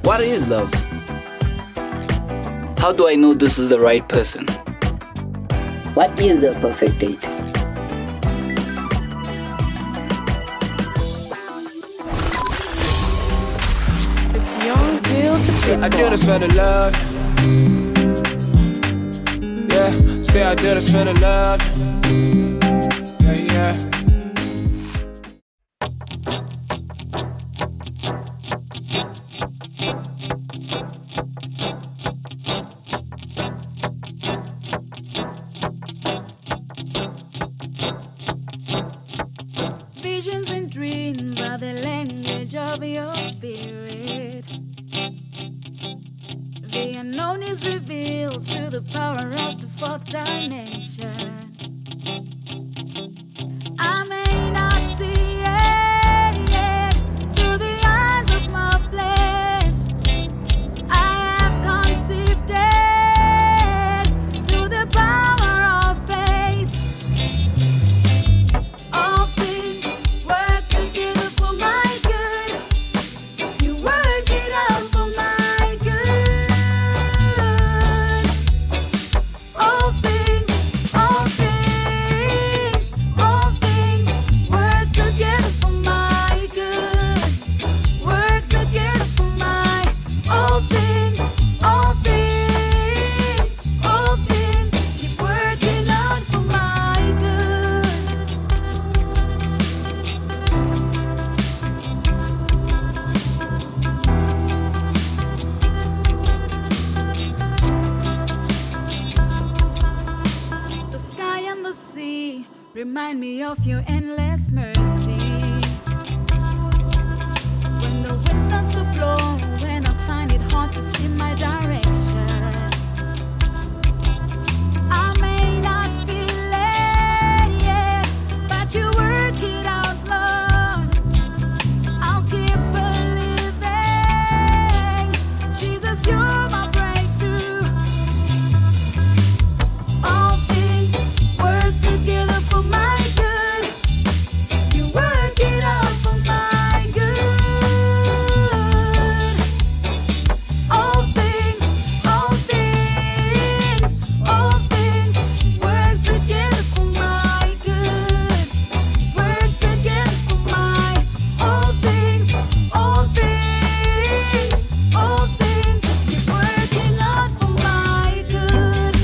What is love? How do I know this is the right person? What is the perfect date? It's Young Zeal the Say I Big do this Boss. for the love. Yeah, say I do this for the love. Yeah, yeah. Visions and dreams are the language of your spirit. The unknown is revealed through the power of the fourth dimension. I may not see it yet through the eyes of my flesh. I have conceived it through the power of faith. All things work together for my good. You work it out for my good. All things work together for my good. Work together for my all things keep working out for my good. The sky and the sea remind me of your endless mercy. When the wind starts to blow, when I find it hard to see my direction, I may not feel it yet, but you work it out, Lord. I'll keep believing. Jesus, you're my breakthrough. All things work together for my good. You work it out for my good. All things work together for my good. Work together for my all things keep working out for my good.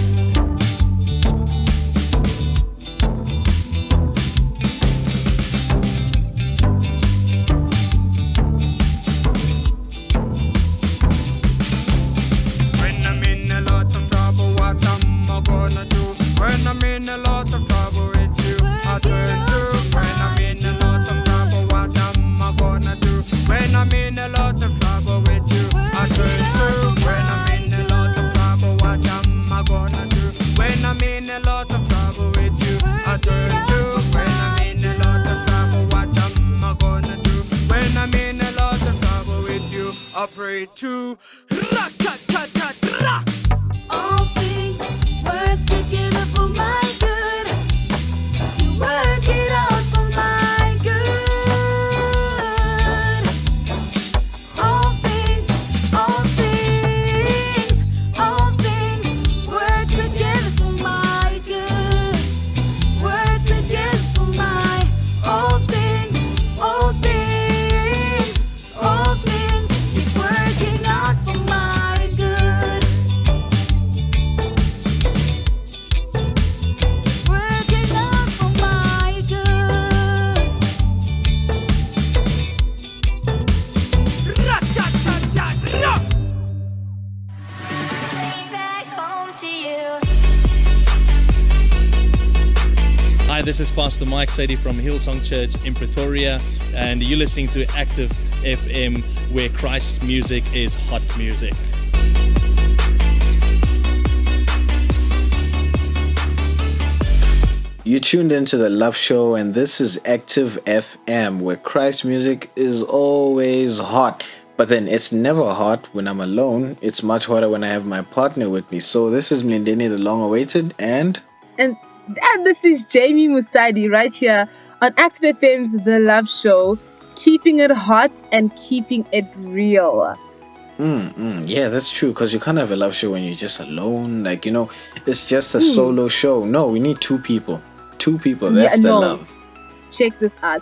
When I'm in a lot of trouble, what am I gonna do? When I'm in a lot of trouble, it's you I turn to. When I'm in a lot of trouble, what am I gonna do? When I'm in a lot of trouble, it's you I turn to. When I'm in a lot of trouble, what am I gonna do? When I'm in a lot of trouble, it's you I turn to. When I'm in a lot of trouble, what am I gonna do? When I'm in a lot of trouble, it's you I pray to. Ra-ta-ta-ta-ra. All things work together for my good. You work it out for my good. All things work together for my good. Work together for my all things keep working out for my good. Working out for my good. Ra-ta-ta-ta-ra. Back home to you. Hi, this is Pastor Mike Sadie from Hillsong Church in Pretoria, and you're listening to Active FM, where Christ's music is hot music. You tuned into the Love Show, and this is Active FM, where Christ music is always hot. But then it's never hot when I'm alone. It's much hotter when I have my partner with me. So this is Mlindeni, the long-awaited, and this is Jamie Musadi right here on Active FM's The Love Show, keeping it hot and keeping it real. Yeah, that's true. Because you can't have a love show when you're just alone. Like, it's just a solo show. No, we need two people. Two people. That's Yeah, the no. love. Check this out.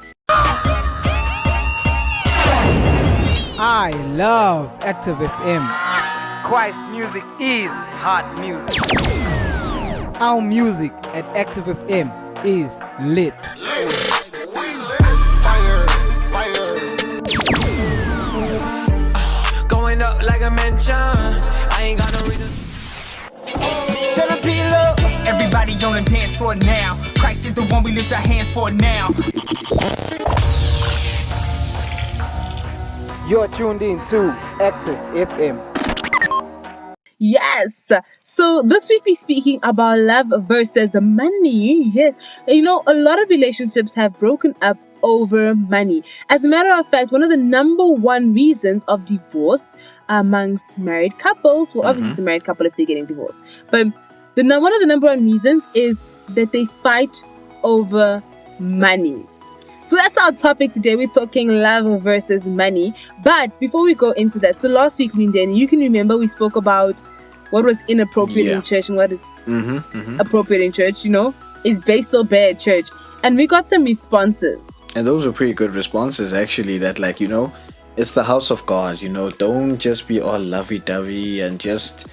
I love Active FM. Christ music is hot music. Our music at Active FM is lit. Going up like a mansion. I ain't got no reason. Tell them peel up. Everybody on the dance floor now. Christ is the one we lift our hands for now. You're tuned in to Active FM. Yes. So this week we're speaking about love versus money. Yes. A lot of relationships have broken up over money. As a matter of fact, one of the number one reasons of divorce amongst married couples, well, obviously it's a married couple if they're getting divorced, but one of the number one reasons is that they fight over money. So that's our topic today. We're talking love versus money. But before we go into that, so last week, Mindeni, you can remember we spoke about what was inappropriate in church and what is appropriate in church, Is bass still bad at church? And we got some responses. And those were pretty good responses, actually, that, it's the house of God, Don't just be all lovey-dovey and just,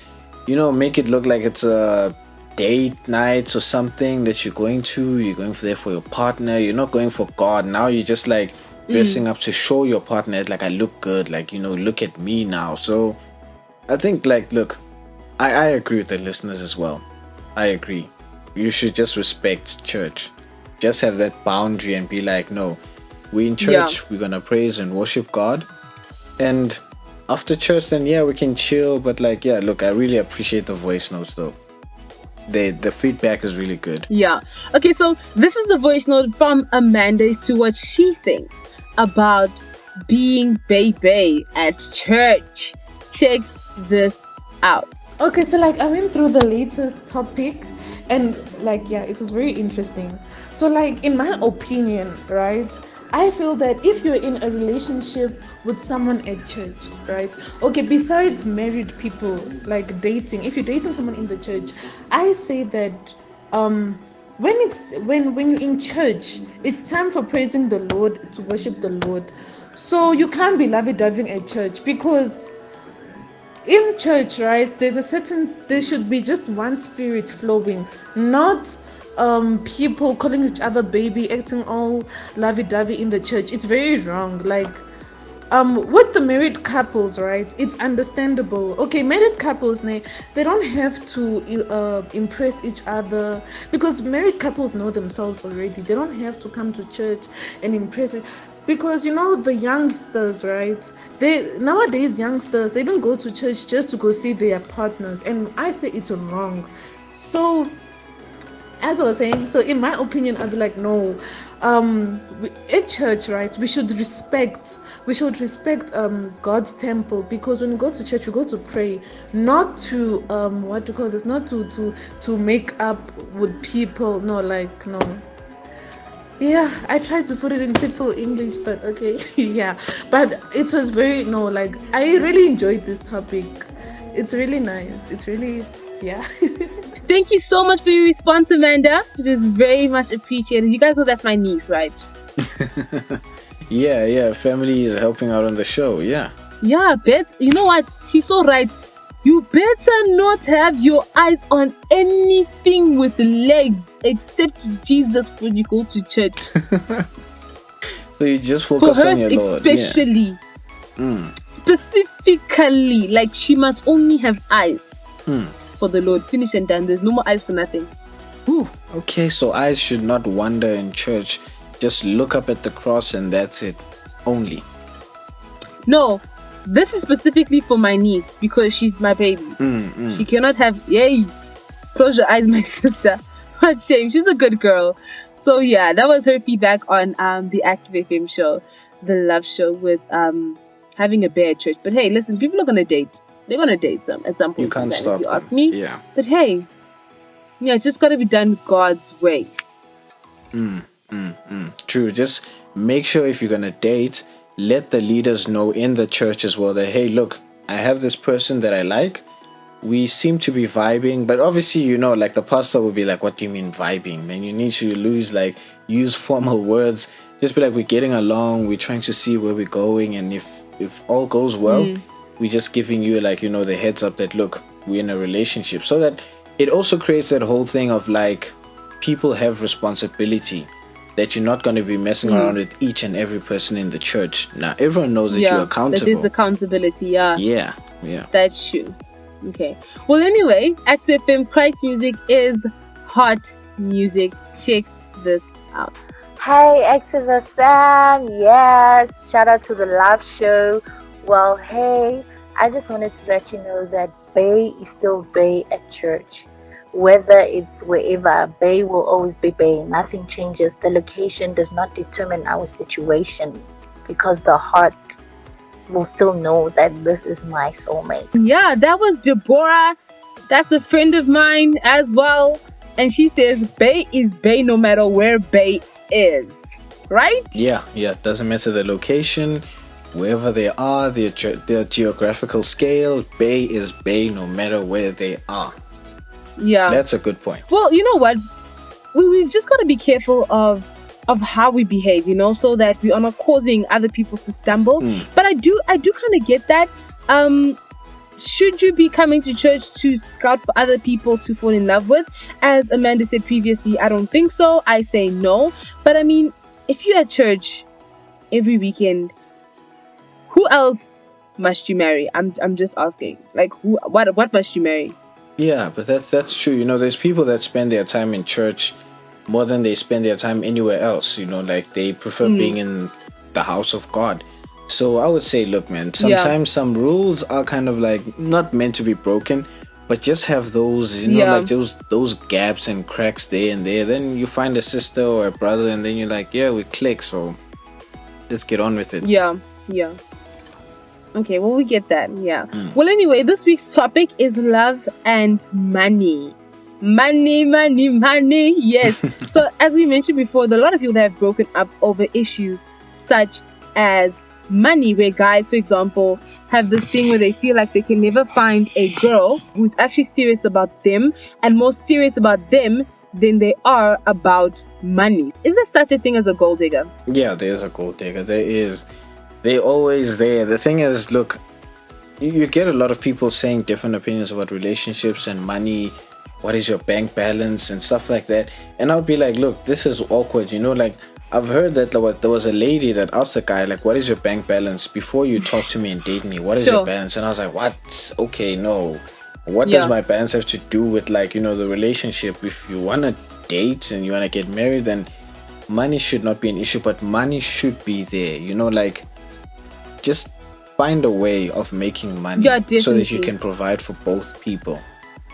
make it look like it's a date nights or something that you're going there for your partner. You're not going for God. Now you're just dressing up to show your partner I look good, look at me now. So I think look, I agree with the listeners as well. I agree. You should just respect church. Just have that boundary and be no, we in church, we're gonna praise and worship God, and after church then we can chill. But look, I really appreciate the voice notes though. The feedback is really good. Yeah. Okay, so this is the voice note from Amanda as to what she thinks about being bae at church. Check this out. Okay, so I went through the latest topic and it was very interesting. So in my opinion, right, I feel that if you're in a relationship with someone at church, right? Okay, besides married people, dating, if you're dating someone in the church, I say that when you're in church, it's time for praising the Lord, to worship the Lord. So you can't be lovey-dovey at church, because in church, right, there should be just one spirit flowing, not people calling each other baby, acting all lovey-dovey in the church. It's very wrong. With the married couples, right, it's understandable. Okay, married couples, they don't have to impress each other, because married couples know themselves already. They don't have to come to church and impress it. Because the youngsters, right, nowadays youngsters, they don't go to church just to go see their partners, and I say it's wrong. So as I was saying, so in my opinion, I'd be no, at church, right, we should respect God's temple, because when we go to church, we go to pray, not to not to make up with people. No. Yeah, I tried to put it in simple English, but okay. Yeah, but it was very I really enjoyed this topic. It's really nice. It's really, yeah. Thank you so much for your response, Amanda. It is very much appreciated. You guys know that's my niece, right? Yeah. Family is helping out on the show. Yeah. Yeah, bet. You know what? She's so right. You better not have your eyes on anything with legs except Jesus when you go to church. So you just focus for on your Lord. Especially. Specifically, she must only have eyes for the Lord. Finish and done. There's no more eyes for nothing. Ooh, okay, so eyes should not wander in church. Just look up at the cross and that's it. Only. No. This is specifically for my niece, because she's my baby. She cannot have... Yay! Close your eyes, my sister. What shame. She's a good girl. So yeah, that was her feedback on the Active FM show, the love show with having a bad church. But hey, listen, people are gonna date. They're gonna date at some point. You can't stop if you them. ask me. Yeah. But hey, it's just gotta be done God's way. True. Just make sure if you're gonna date, let the leaders know in the church as well that, hey, look, I have this person that I like. We seem to be vibing, but obviously, like the pastor will be like, what do you mean vibing, man? You need to use formal words. Just be like, we're getting along, we're trying to see where we're going, and if all goes well, we're just giving you the heads up that, look, we're in a relationship. So that it also creates that whole thing of like, people have responsibility, that you're not going to be messing around with each and every person in the church. Now, everyone knows that you're accountable. That is accountability, Yeah. That's true. Okay. Well, anyway, Active FM Christ Music is hot music. Check this out. Hey, Active FM. Yes, shout out to the live show. Well, hey, I just wanted to let you know that Bay is still Bay at church. Whether it's wherever, Bay will always be Bay. Nothing changes. The location does not determine our situation, because the heart will still know that this is my soulmate. Yeah, that was Deborah. That's a friend of mine as well. And she says Bay is Bay no matter where Bay is. Right? Yeah. It doesn't matter the location, wherever they are, their geographical scale. Bay is Bay no matter where they are. Yeah. That's a good point. Well, you know what? We've just got to be careful of how we behave, so that we are not causing other people to stumble. But I do kind of get that. Should you be coming to church to scout for other people to fall in love with? As Amanda said previously, I don't think so. I say no. But I mean, if you're at church every weekend, who else must you marry? I'm just asking. Like, what must you marry? Yeah, but that's true. There's people that spend their time in church more than they spend their time anywhere else. Like they prefer being in the house of God. So I would say, look, man, sometimes some rules are kind of like not meant to be broken, but just have those, like those gaps and cracks there and there. Then you find a sister or a brother, and then you're like, yeah, we click. So let's get on with it. Yeah. Okay, well, we get that. Yeah. Well, anyway, this week's topic is love and money. Money. Yes. So, as we mentioned before, there are a lot of people that have broken up over issues such as money, where guys, for example, have this thing where they feel like they can never find a girl who's actually serious about them and more serious about them than they are about money. Is there such a thing as a gold digger? Yeah, there's a gold digger. There is. They're always there. The thing is, look, you get a lot of people saying different opinions about relationships and money. What is your bank balance and stuff like that? And I'll be like, look, this is awkward. Like, I've heard that there was a lady that asked the guy, like, what is your bank balance before you talk to me and date me? What is your balance? And I was like, what? Okay, no. What does my balance have to do with, like, the relationship? If you want to date and you want to get married, then money should not be an issue, but money should be there. Like, just find a way of making money so that you can provide for both people.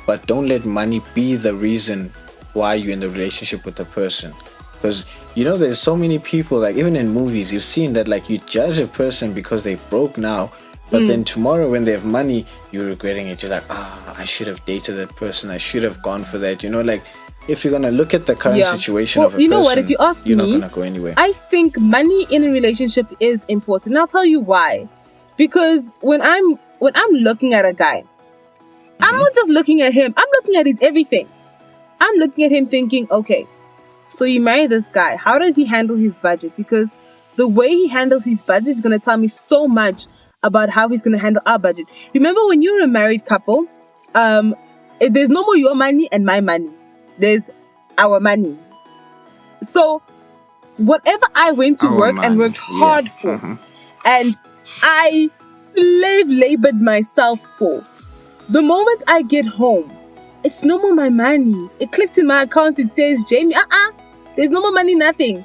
But don't let money be the reason why you're in the relationship with the person. Because, there's so many people, like even in movies, you've seen that, like, you judge a person because they broke now, but then tomorrow when they have money, you're regretting it. You're like, I should have dated that person. I should have gone for that. Like, if you're going to look at the current situation of a person, you know what, if you ask you're me, not going to go anywhere. I think money in a relationship is important. And I'll tell you why. Because when I'm looking at a guy, I'm not just looking at him. I'm looking at his everything. I'm looking at him thinking, okay, so you marry this guy. How does he handle his budget? Because the way he handles his budget is going to tell me so much about how he's going to handle our budget. Remember when you're a married couple, there's no more your money and my money. There's our money. So whatever I went to work and worked hard for, and I labored myself for, the moment I get home, it's no more my money. It clicked in my account. It says, Jamie, there's no more money, nothing.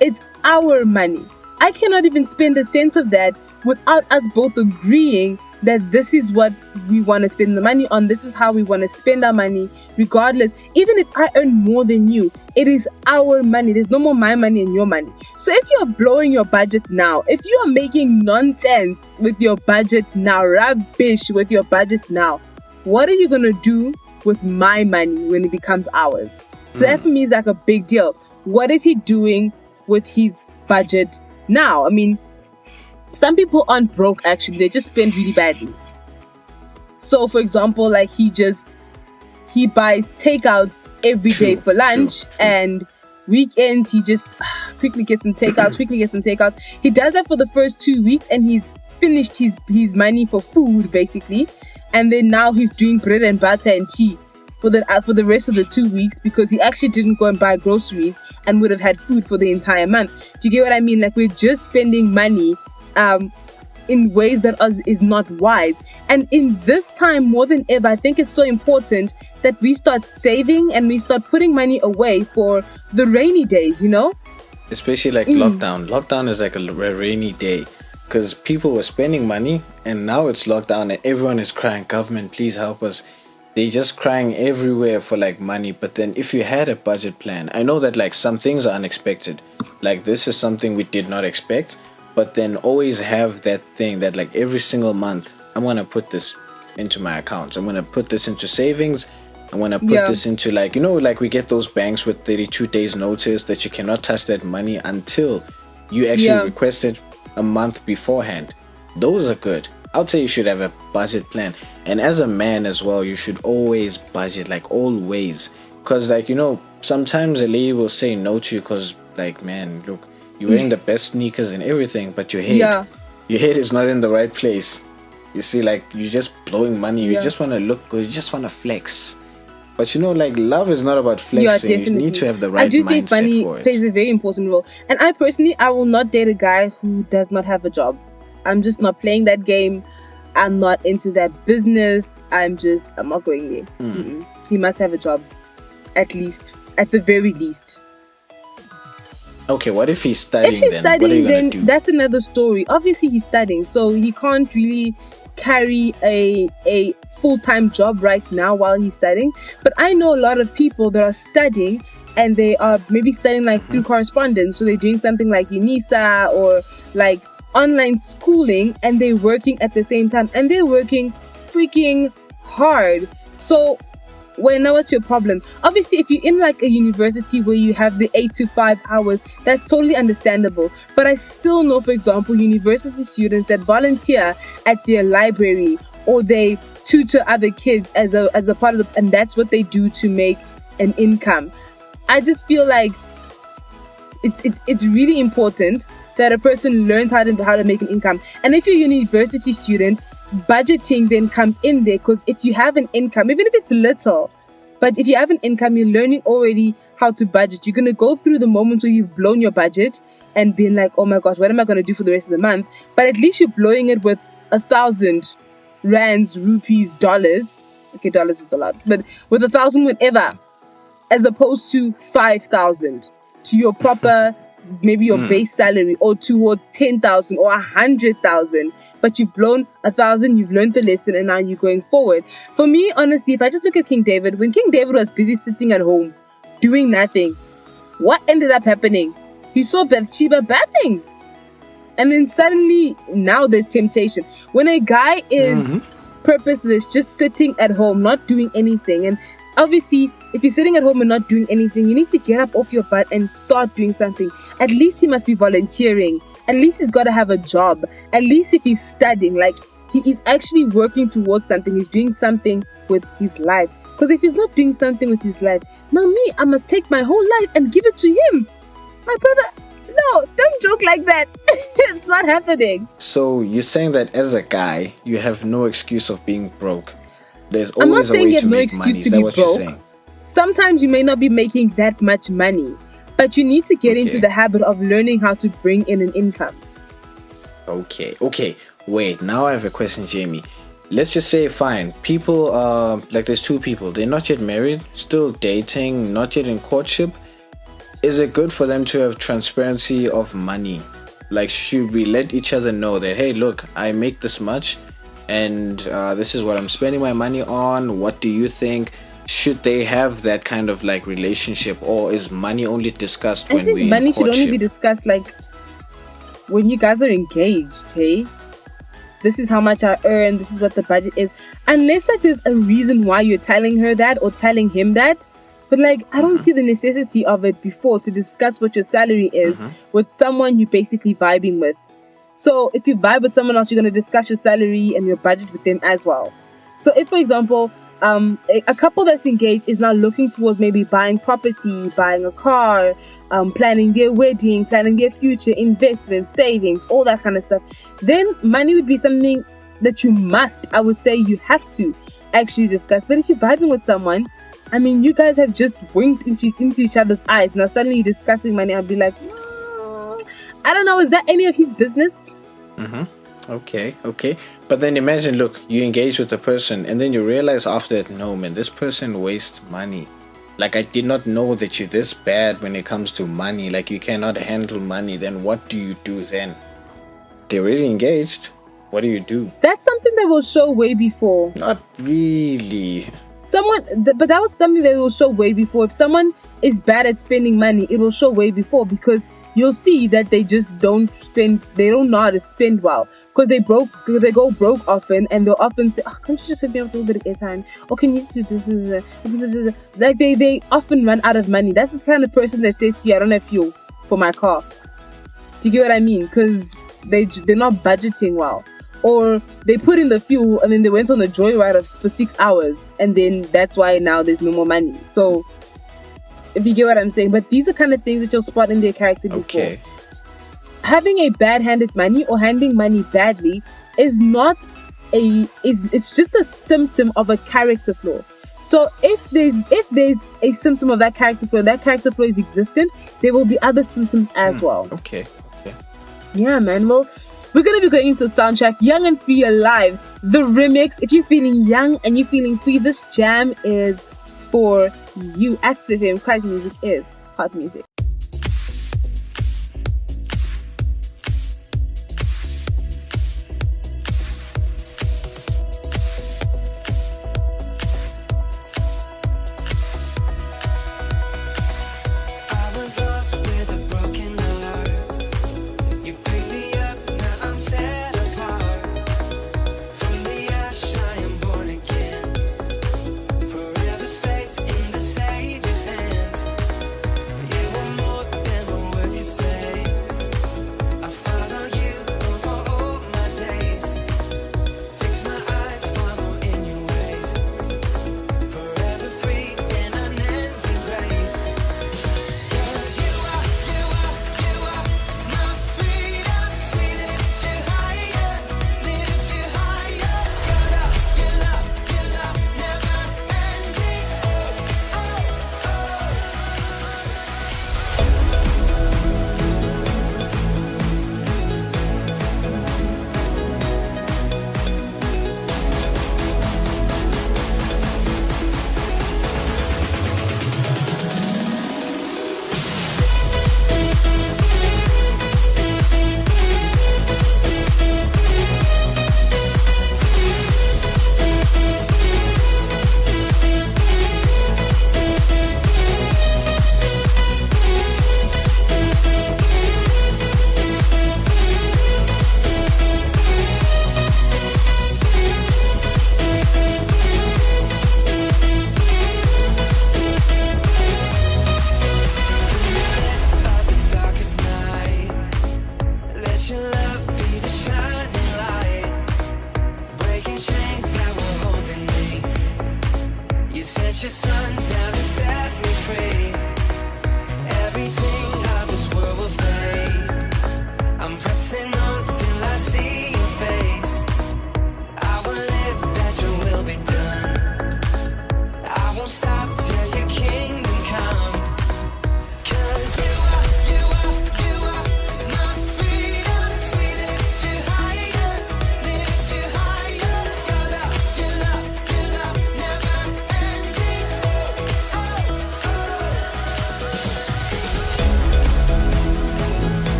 It's our money. I cannot even spend a cent of that without us both agreeing that this is what we want to spend the money on. This is how we want to spend our money, regardless. Even if I earn more than you, it is our money. There's no more my money and your money. So if you're blowing your budget now, if you are making nonsense with your budget now, rubbish with your budget now, what are you going to do with my money when it becomes ours? So that for me is like a big deal. What is he doing with his budget now? I mean, some people aren't broke, actually. They just spend really badly. So, for example, like he buys takeouts every day for lunch, and weekends he just quickly gets some takeouts. He does that for the first 2 weeks, and he's finished his money for food basically, and then now he's doing bread and butter and tea for the rest of the 2 weeks, because he actually didn't go and buy groceries and would have had food for the entire month. Do you get what I mean? Like, we're just spending money in ways that is not wise. And in this time more than ever, I think it's so important that we start saving and we start putting money away for the rainy days, you know? Especially like lockdown. Lockdown is like a rainy day, because people were spending money, and now it's lockdown and everyone is crying, government, please help us. They're just crying everywhere for like money. But then if you had a budget plan, I know that like some things are unexpected. Like this is something we did not expect, but then always have that thing that like every single month, I'm going to put this into my accounts. I'm going to put this into savings. I'm going to put this into like, you know, like we get those banks with 32 days notice that you cannot touch that money until you actually request it a month beforehand. Those are good. I would say you should have a budget plan. And as a man as well, you should always budget, like always. Because like, you know, sometimes a lady will say no to you because like, man, look, you're wearing the best sneakers and everything, but your head is not in the right place. You see, like, you're just blowing money. You just want to look good. You just want to flex. But you know, like, love is not about flexing. You need to have the right mindset for it. I do think money plays a very important role. And I will not date a guy who does not have a job. I'm just not playing that game. I'm not into that business. I'm not going there. He must have a job, at the very least. Okay, what if he's studying then? If he's studying, what are you gonna do? That's another story. Obviously, he's studying, so he can't really carry a full-time job right now while he's studying. But I know a lot of people that are studying, and they are maybe studying like through correspondence. So they're doing something like UNISA or like online schooling, and they're working at the same time, and they're working freaking hard. So now what's your problem? Obviously, if you're in like a university where you have the 8 to 5 hours, that's totally understandable. But I still know, for example, university students that volunteer at their library, or they tutor other kids as a part of and that's what they do to make an income. I just feel like it's really important that a person learns how to make an income. And if you're a university student, budgeting then comes in there, because if you have an income, even if it's little, but if you have an income, you're learning already how to budget. You're going to go through the moments where you've blown your budget and being like, oh my gosh, what am I going to do for the rest of the month? But at least you're blowing it with 1,000 rands, rupees, dollars. Okay, dollars is a lot, but with 1,000 whatever, as opposed to 5,000 to your proper maybe your base salary, or towards 10,000 or 100,000, but you've blown 1,000, you've learned the lesson, and now you're going forward. For me, honestly, if I just look at King David, when King David was busy sitting at home doing nothing, what ended up happening? He saw Bathsheba bathing, and then suddenly now there's temptation. When a guy is purposeless, just sitting at home, not doing anything, and obviously, if you're sitting at home and not doing anything, you need to get up off your butt and start doing something. At least he must be volunteering. At least he's got to have a job. At least if he's studying, like, he is actually working towards something. He's doing something with his life. Because if he's not doing something with his life, now me, I must take my whole life and give it to him. My brother, no, don't joke like that. It's not happening. So you're saying that as a guy, you have no excuse of being broke. There's always a way to make money. Is that what you're saying? Sometimes you may not be making that much money, but you need to get into the habit of learning how to bring in an income. Okay. Wait, now I have a question, Jamie. Let's just say, fine, people like there's two people. They're not yet married, still dating, not yet in courtship. Is it good for them to have transparency of money? Like, should we let each other know that, hey, look, I make this much, and this is what I'm spending my money on. What do you think? Should they have that kind of like relationship, or is money only discussed when we're in courtship? Money should only be discussed like when you guys are engaged, hey? This is how much I earn, this is what the budget is. Unless like there's a reason why you're telling her that or telling him that. But like, I don't see the necessity of it before to discuss what your salary is with someone you're basically vibing with. So if you vibe with someone else, you're going to discuss your salary and your budget with them as well. So if, for example, a couple that's engaged is now looking towards maybe buying property, buying a car, planning their wedding, planning their future, investment, savings, all that kind of stuff, then money would be something that you must, I would say you have to actually discuss. But if you're vibing with someone, I mean, you guys have just winked into each other's eyes. Now suddenly you're discussing money, I'd be like, I don't know, is that any of his business? Okay. But then imagine, look, you engage with a person and then you realize after that, no man, this person wastes money. Like, I did not know that you're this bad when it comes to money. Like, you cannot handle money. Then what do you do then? They're already engaged. What do you do? That's something that will show way before. Not really. But that was something that will show way before. If someone is bad at spending money, it will show way before, because you'll see that they just don't spend, they don't know how to spend well, because they go broke often, and they'll often say, oh, can't you just hit me up with a little bit of airtime, or can you just do this? Like they often run out of money. That's the kind of person that says, yeah, I don't have fuel for my car. Do you get what I mean? Because they're not budgeting well, or they put in the fuel and then they went on a joyride for 6 hours, and then that's why now there's no more money. So if you get what I'm saying. But these are kind of things that you'll spot in their character before. Okay. Having a bad-handed money or handling money badly is not it's just a symptom of a character flaw. So if there's a symptom of that character flaw is existent, there will be other symptoms as well. Okay. Yeah, man. Well, we're going to be going into soundtrack Young and Free Alive, the remix. If you're feeling young and you're feeling free, this jam is for you. Active FM, Christ music is hot music.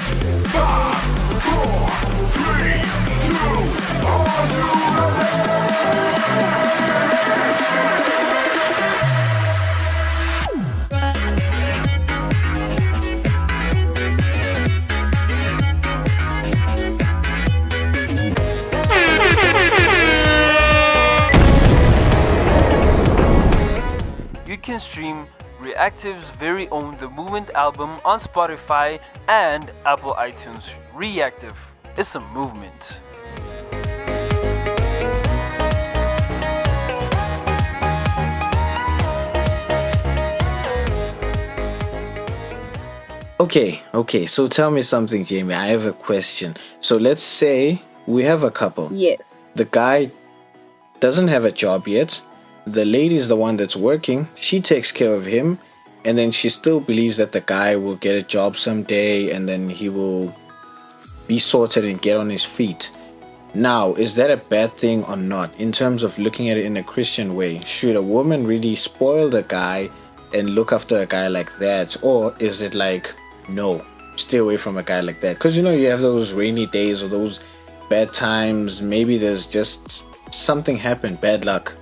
5, 4, 3, 2, are you You can stream Reactive's very own The Movement album on Spotify and Apple iTunes. Reactive is a movement. Okay, so tell me something, Jamie. I have a question. So let's say we have a couple. Yes. The guy doesn't have a job yet. The lady is the one that's working. She takes care of him. And then she still believes that the guy will get a job someday and then he will be sorted and get on his feet. Now, is that a bad thing or not? In terms of looking at it in a Christian way, should a woman really spoil the guy and look after a guy like that? Or is it like, no, stay away from a guy like that? Because you have those rainy days or those bad times. Maybe there's just something happened, bad luck.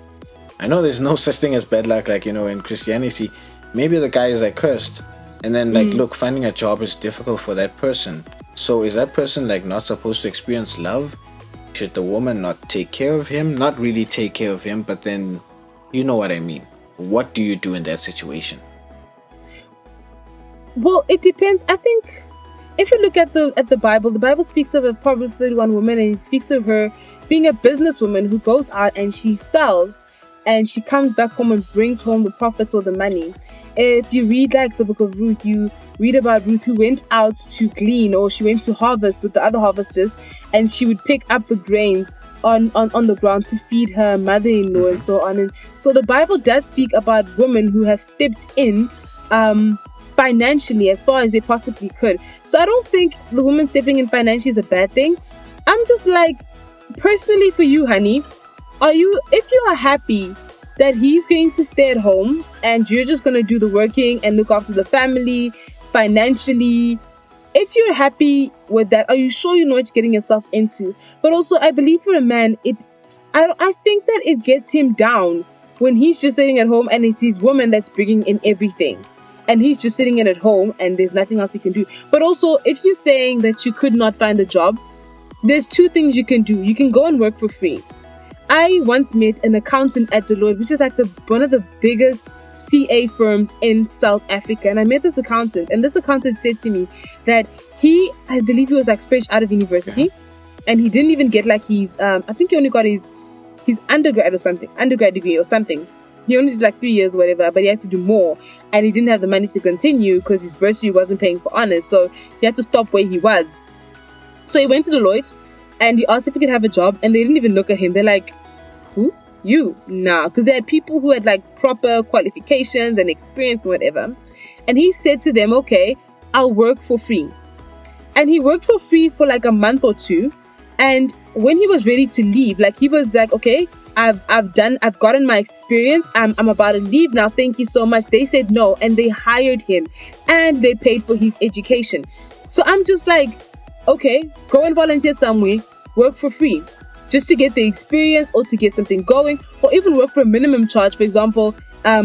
I know there's no such thing as bad luck, like, in Christianity. Maybe the guy is like cursed. And then look, finding a job is difficult for that person. So is that person like not supposed to experience love? Should the woman not take care of him? Not really take care of him, but then you know what I mean. What do you do in that situation? Well, it depends. I think if you look at the Bible speaks of a Proverbs 31 woman, and it speaks of her being a businesswoman who goes out and she sells and she comes back home and brings home the profits or the money. If you read like the book of Ruth, you read about Ruth who went out to glean, or she went to harvest with the other harvesters, and she would pick up the grains on the ground to feed her mother-in-law and so on. And so the Bible does speak about women who have stepped in financially as far as they possibly could. So I don't think the woman stepping in financially is a bad thing. I'm just like, personally for you, honey, if you are happy that he's going to stay at home and you're just going to do the working and look after the family financially, if you're happy with that, are you sure you know what you're getting yourself into? But also, I believe for a man, I think that it gets him down when he's just sitting at home and it's his woman that's bringing in everything. And he's just sitting in at home and there's nothing else he can do. But also, if you're saying that you could not find a job, there's two things you can do. You can go and work for free. I once met an accountant at Deloitte, which is like one of the biggest CA firms in South Africa. And I met this accountant, and this accountant said to me that I believe he was like fresh out of university, and he didn't even get like his, I think he only got his undergrad degree or something. He only did like 3 years or whatever, but he had to do more, and he didn't have the money to continue because his bursary wasn't paying for honors, so he had to stop where he was. So he went to Deloitte, and he asked if he could have a job, and they didn't even look at him. They're like, who? You? Nah. Because they had people who had like proper qualifications and experience or whatever. And he said to them, okay, I'll work for free. And he worked for free for like a month or two. And when he was ready to leave, like he was like, okay, I've gotten my experience. I'm about to leave now. Thank you so much. They said no, and they hired him and they paid for his education. So I'm just like, okay, go and volunteer somewhere, work for free, just to get the experience or to get something going, or even work for a minimum charge. For example,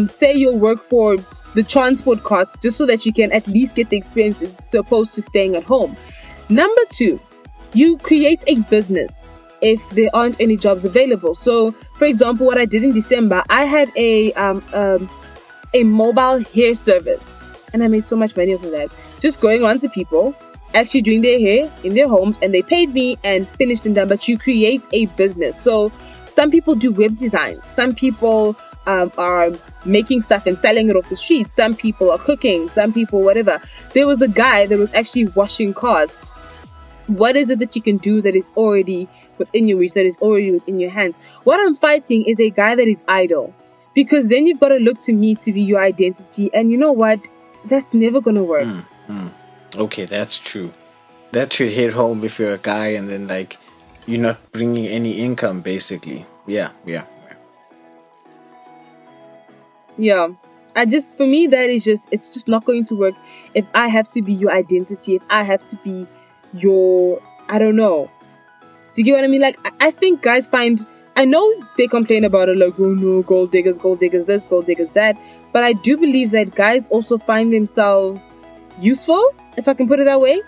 say you'll work for the transport costs just so that you can at least get the experience as opposed to staying at home. Number 2, you create a business if there aren't any jobs available. So, for example, what I did in December, I had a mobile hair service, and I made so much money off of that. Just going on to people, actually doing their hair in their homes, and they paid me and finished and done. But you create a business. So some people do web design, some people are making stuff and selling it off the streets, some people are cooking, some people whatever. There was a guy that was actually washing cars. What is it that you can do that is already within your reach, that is already within your hands? What I'm fighting is a guy that is idle, because then you've got to look to me to be your identity, and you know what, that's never gonna work. Okay, that's true. That should hit home if you're a guy and then like you're not bringing any income, basically. Yeah. For me, that is it's just not going to work if I have to be your identity, if I have to be your, I don't know. Do you get what I mean? Like, I think guys I know they complain about it, like, oh no, gold diggers this, gold diggers that. But I do believe that guys also find themselves useful, if I can put it that way.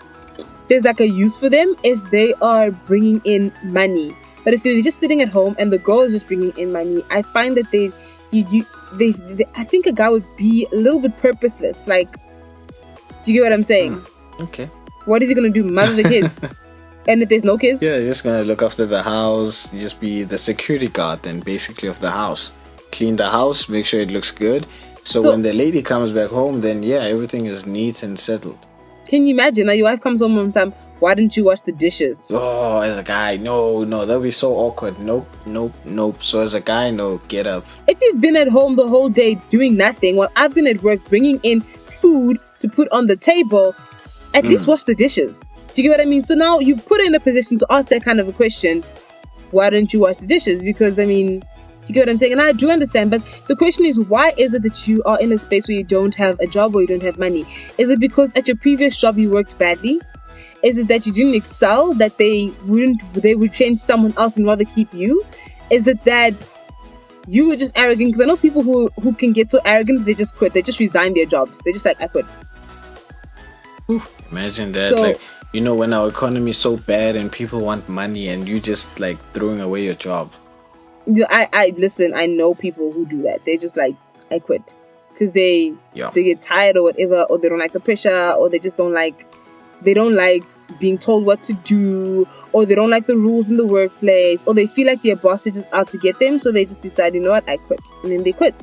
There's like a use for them if they are bringing in money. But if they're just sitting at home and the girl is just bringing in money, I find that I think a guy would be a little bit purposeless. Like, do you get what I'm saying? Okay. What is he gonna do? Mother the kids? And if there's no kids? Yeah, he's just gonna look after the house, just be the security guard then basically of the house. Clean the house, make sure it looks good. So when the lady comes back home, then yeah, everything is neat and settled. Can you imagine? Now your wife comes home one time, why didn't you wash the dishes? Oh, as a guy, no, that'll be so awkward. Nope. So as a guy, no, get up. If you've been at home the whole day doing nothing, while I've been at work bringing in food to put on the table, at least wash the dishes. Do you get what I mean? So now you put her in a position to ask that kind of a question. Why don't you wash the dishes? Because, I mean, do you get what I'm saying? And I do understand, but the question is, why is it that you are in a space where you don't have a job or you don't have money? Is it because at your previous job you worked badly? Is it that you didn't excel, that they would change someone else and rather keep you? Is it that you were just arrogant? Because I know people who can get so arrogant, they just quit. They just resign their jobs. They're just like, I quit. Imagine that. Like, you know, when our economy is so bad and people want money and you just like throwing away your job. I listen, I know people who do that. They just like, I quit. Because they get tired or whatever, or they don't like the pressure, or they just don't like being told what to do, or they don't like the rules in the workplace, or they feel like their boss is just out to get them, so they just decide, you know what, I quit. And then they quit.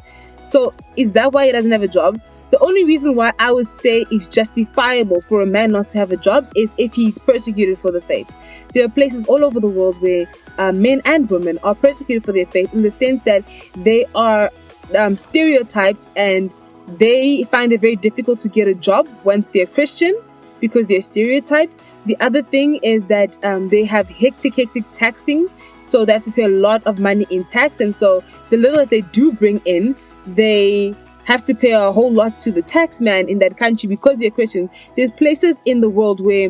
So is that why he doesn't have a job? The only reason why I would say it's justifiable for a man not to have a job is if he's persecuted for the faith. There are places all over the world where men and women are persecuted for their faith, in the sense that they are stereotyped and they find it very difficult to get a job once they're Christian because they're stereotyped. The other thing is that they have hectic taxing, so they have to pay a lot of money in tax, and so the little that they do bring in, they have to pay a whole lot to the tax man in that country because they're Christians. There's places in the world where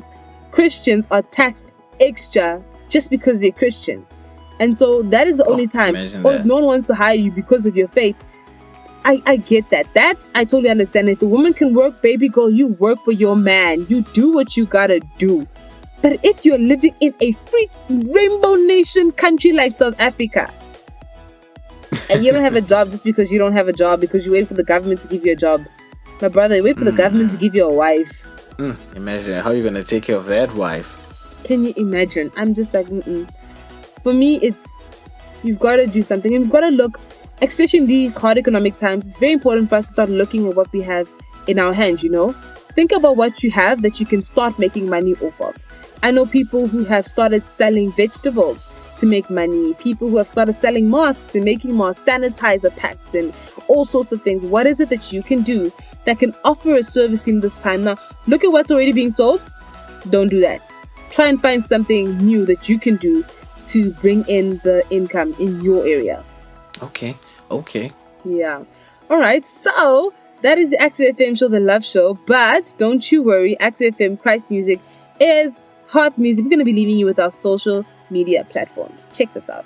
Christians are taxed extra just because they're Christians. And so that is the only time. Or if no one wants to hire you because of your faith, I get that. That I totally understand. If the woman can work, baby girl, you work for your man. You do what you gotta do. But if you're living in a free rainbow nation country like South Africa, and you don't have a job just because you don't have a job, because you wait for the government to give you a job. My brother, you wait for the government to give you a wife. Imagine how you're going to take care of that wife. Can you imagine? I'm just like, For me, you've got to do something. And you've got to look, especially in these hard economic times, it's very important for us to start looking at what we have in our hands, you know? Think about what you have that you can start making money off of. I know people who have started selling vegetables to make money, people who have started selling masks and making mask sanitizer packs and all sorts of things. What is it that you can do that can offer a service in this time? Now, look at what's already being sold. Don't do that. Try and find something new that you can do to bring in the income in your area. Okay. Yeah. All right. So that is the Active FM show, the Love Show. But don't you worry, Active FM Christ Music is hot music. We're going to be leaving you with our social media platforms. Check this out.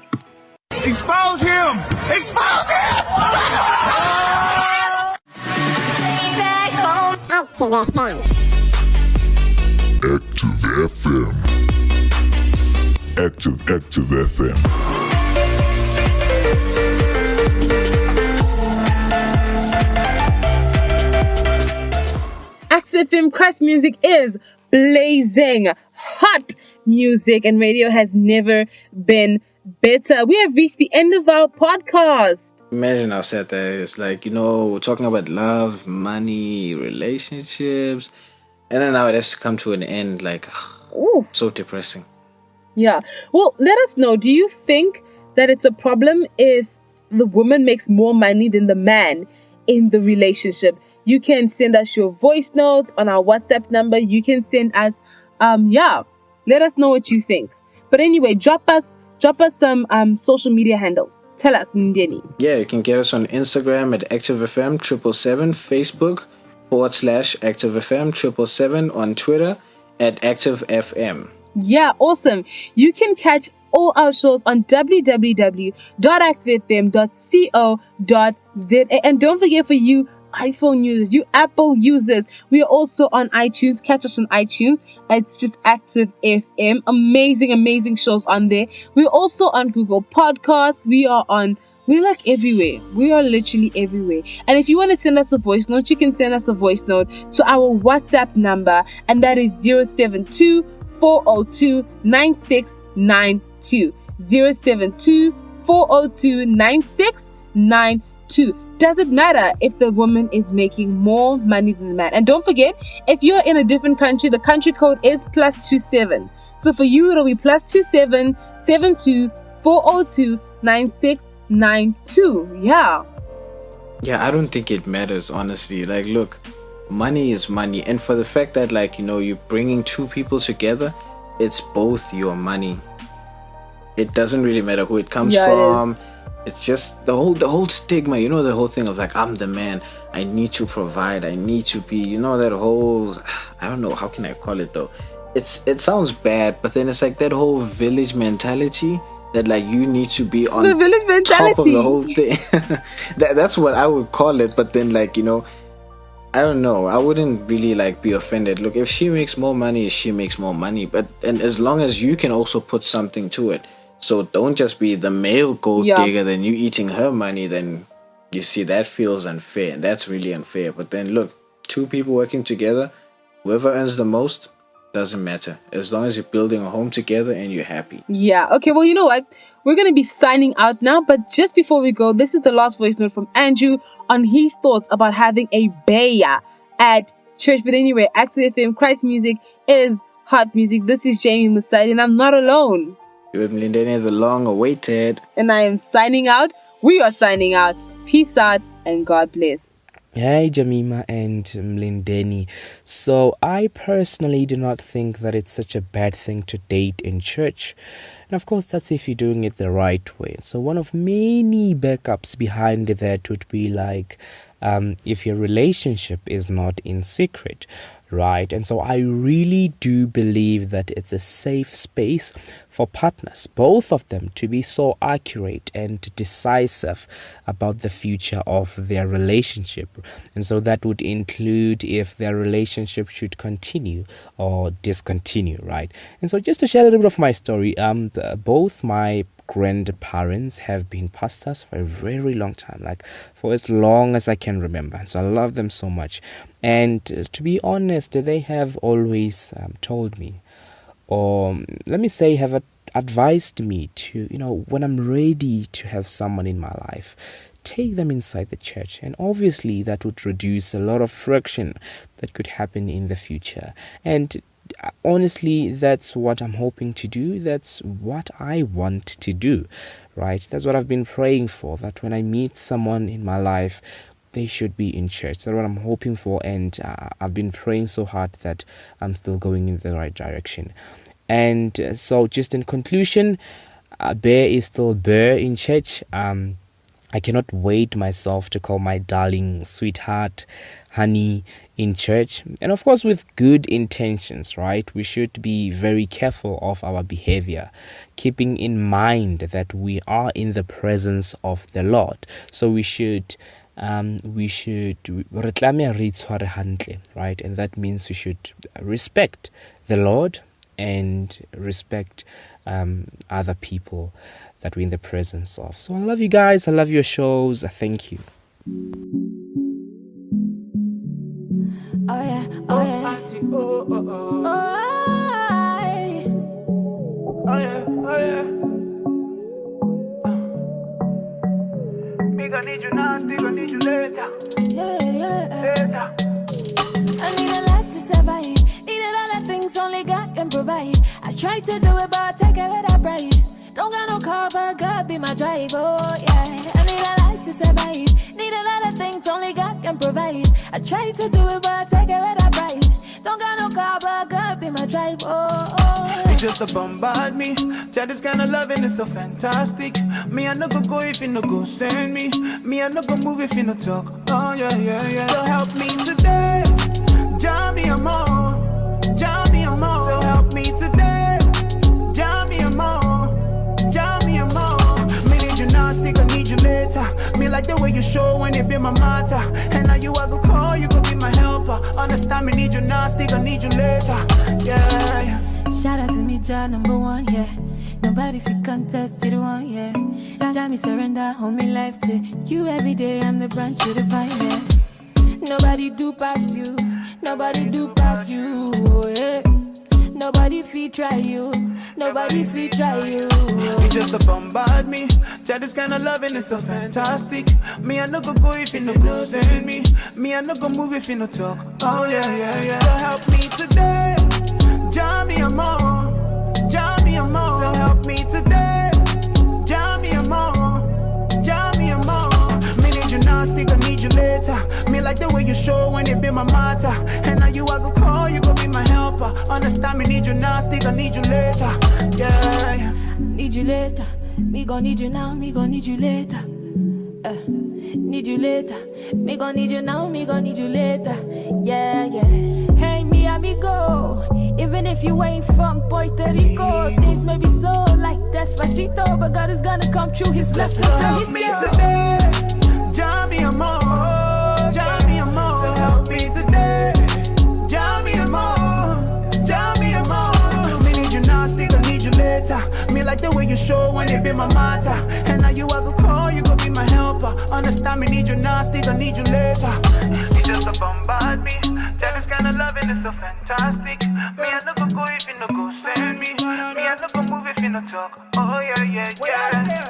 Expose him! Expose him! Active FM. Active FM. Active FM Christ Music is blazing hot music, and radio has never been better. We have reached the end of our podcast. Imagine how sad that is. Like, you know, we're talking about love, money, relationships, and then now it has to come to an end. Like, so depressing. Yeah. Well, let us know. Do you think that it's a problem if the woman makes more money than the man in the relationship? You can send us your voice notes on our WhatsApp number. You can send us, let us know what you think. But anyway, drop us some social media handles. Tell us, Ndeni. Yeah, you can get us on Instagram at ActiveFM777, Facebook /ActiveFM777, on Twitter at ActiveFM. Yeah, awesome. You can catch all our shows on www.activefm.co.za. And don't forget, for you iPhone users, you Apple users, we are also on iTunes. Catch us on iTunes. It's just Active FM. Amazing shows on there. We're also on Google Podcasts. We're like everywhere. We are literally everywhere. And if you want to send us a voice note, you can send us a voice note to our WhatsApp number, and that is 072 402 9692. 072 402 9692. Doesn't matter if the woman is making more money than the man. And don't forget, if you're in a different country, the country code is +27. So for you, it'll be +27 72 402 9692. Yeah, I don't think it matters, honestly. Like, look, money is money, and for the fact that, like, you know, you're bringing two people together, it's both your money. It doesn't really matter who it comes from. It's just the whole stigma, you know, the whole thing of like, I'm the man, I need to provide, I need to be, you know, that whole, I don't know, how can I call it though? It sounds bad, but then it's like that whole village mentality that like you need to be on the village mentality. Top of the whole thing. That's what I would call it. But then, like, you know, I don't know, I wouldn't really like be offended. Look, if she makes more money, she makes more money, and as long as you can also put something to it. So don't just be the male gold digger, then you eating her money, then you see that feels unfair, and that's really unfair. But then look, two people working together, whoever earns the most, doesn't matter, as long as you're building a home together and you're happy. Yeah, okay, well, you know what? We're going to be signing out now, but just before we go, this is the last voice note from Andrew on his thoughts about having a baya at church. But anyway, Active FM, Christ Music is hot music. This is Jamie Musaid, and I'm not alone. You're Mlindeni, the long-awaited. And I am signing out. We are signing out. Peace out, and God bless. Hey, Jamima and Mlindeni. So I personally do not think that it's such a bad thing to date in church. And of course, that's if you're doing it the right way. So one of many backups behind that would be like, if your relationship is not in secret, right? And so I really do believe that it's a safe space for partners, both of them, to be so accurate and decisive about the future of their relationship. And so that would include if their relationship should continue or discontinue, right? And so just to share a little bit of my story, both my grandparents have been pastors for a very long time, like for as long as I can remember. So I love them so much. And to be honest, they have always told me, or let me say, have advised me to, you know, when I'm ready to have someone in my life, take them inside the church. And obviously that would reduce a lot of friction that could happen in the future. And honestly, that's what I'm hoping to do. That's what I want to do, right? That's what I've been praying for, that when I meet someone in my life, they should be in church. That's what I'm hoping for, and I've been praying so hard that I'm still going in the right direction. And so just in conclusion, Bear is still Bear in church. I cannot wait myself to call my darling sweetheart honey in church, and of course with good intentions, right? We should be very careful of our behavior, keeping in mind that we are in the presence of the Lord. So we should right? And that means we should respect the Lord and respect other people that we're in the presence of. So I love you guys. I love your shows. Thank you. Oh yeah, oh yeah. Oh, oh, oh. Oh yeah, oh yeah. Me gonna need you now, still gonna need you later. Yeah, yeah. Later. I need a lot to survive. Need a lot of things only God can provide. I try to do it, but I take it with a pride. Don't got no car, but God be my driver, yeah. I need a life to survive. Need a lot of things only God can provide. I try to do it, but I take it with a pride. Don't got no car, but God be my driver. You just a bombard me. Tell this kind of loving is so fantastic. Me, I no go if you no go send me. Me, I no go move if you no talk. Oh, yeah, yeah, yeah. So help me today. Jam me a more. Jam me a more. So help me today. Jam me a more. Jam me a more. Me need you now, stick, I need you later. Me like the way you show when it be my matter. And now you I go call, you go be my helper. Understand me, need you now, stick, I need you later. Yeah, yeah. Shout out to me, Jah #1, yeah. Nobody fi contest, you the one, yeah. Jah me surrender, hold me life to you every day. I'm the branch you the vine, yeah. Nobody do pass you, nobody do pass you, yeah. Nobody fi try you, nobody fi try you. You just a bombard me. Tell this kind of loving is so fantastic. Me, I no go if you no go send me. Me, I no go move if you no talk. Oh yeah, yeah, yeah. So help me today. Jam me a more. Jam me a more. So help me today. Jam me a more. Jam me a more. Me need you now, stick, I need you later. Me like the way you show when it be my matter. And now you I go call, you go be my helper. Understand me, need you now, stick, I need you later. Yeah, yeah. Need you later. Me gon' need you now, me gon' need you later. Need you later. Me gon' need you now, me gon' need you later. Yeah, yeah. Hey, me amigo. Even if you ain't from Puerto Rico, things may be slow like Despacito, but God is gonna come through. His blessings. So help me today. Jam me a more. Jam me a more. So help me today. Jam me a more. Jam me a more. Me need you now, stick, I need you later. Me like the way you show when it be my matter. And now you I go call, you go be my helper. Understand me, need you now, stick, I need you later. You just a bombard me. Tell this kind of loving is so fantastic. Me, I no go if you no go send me. Me, I no go move if you no talk. Oh yeah, yeah, yeah.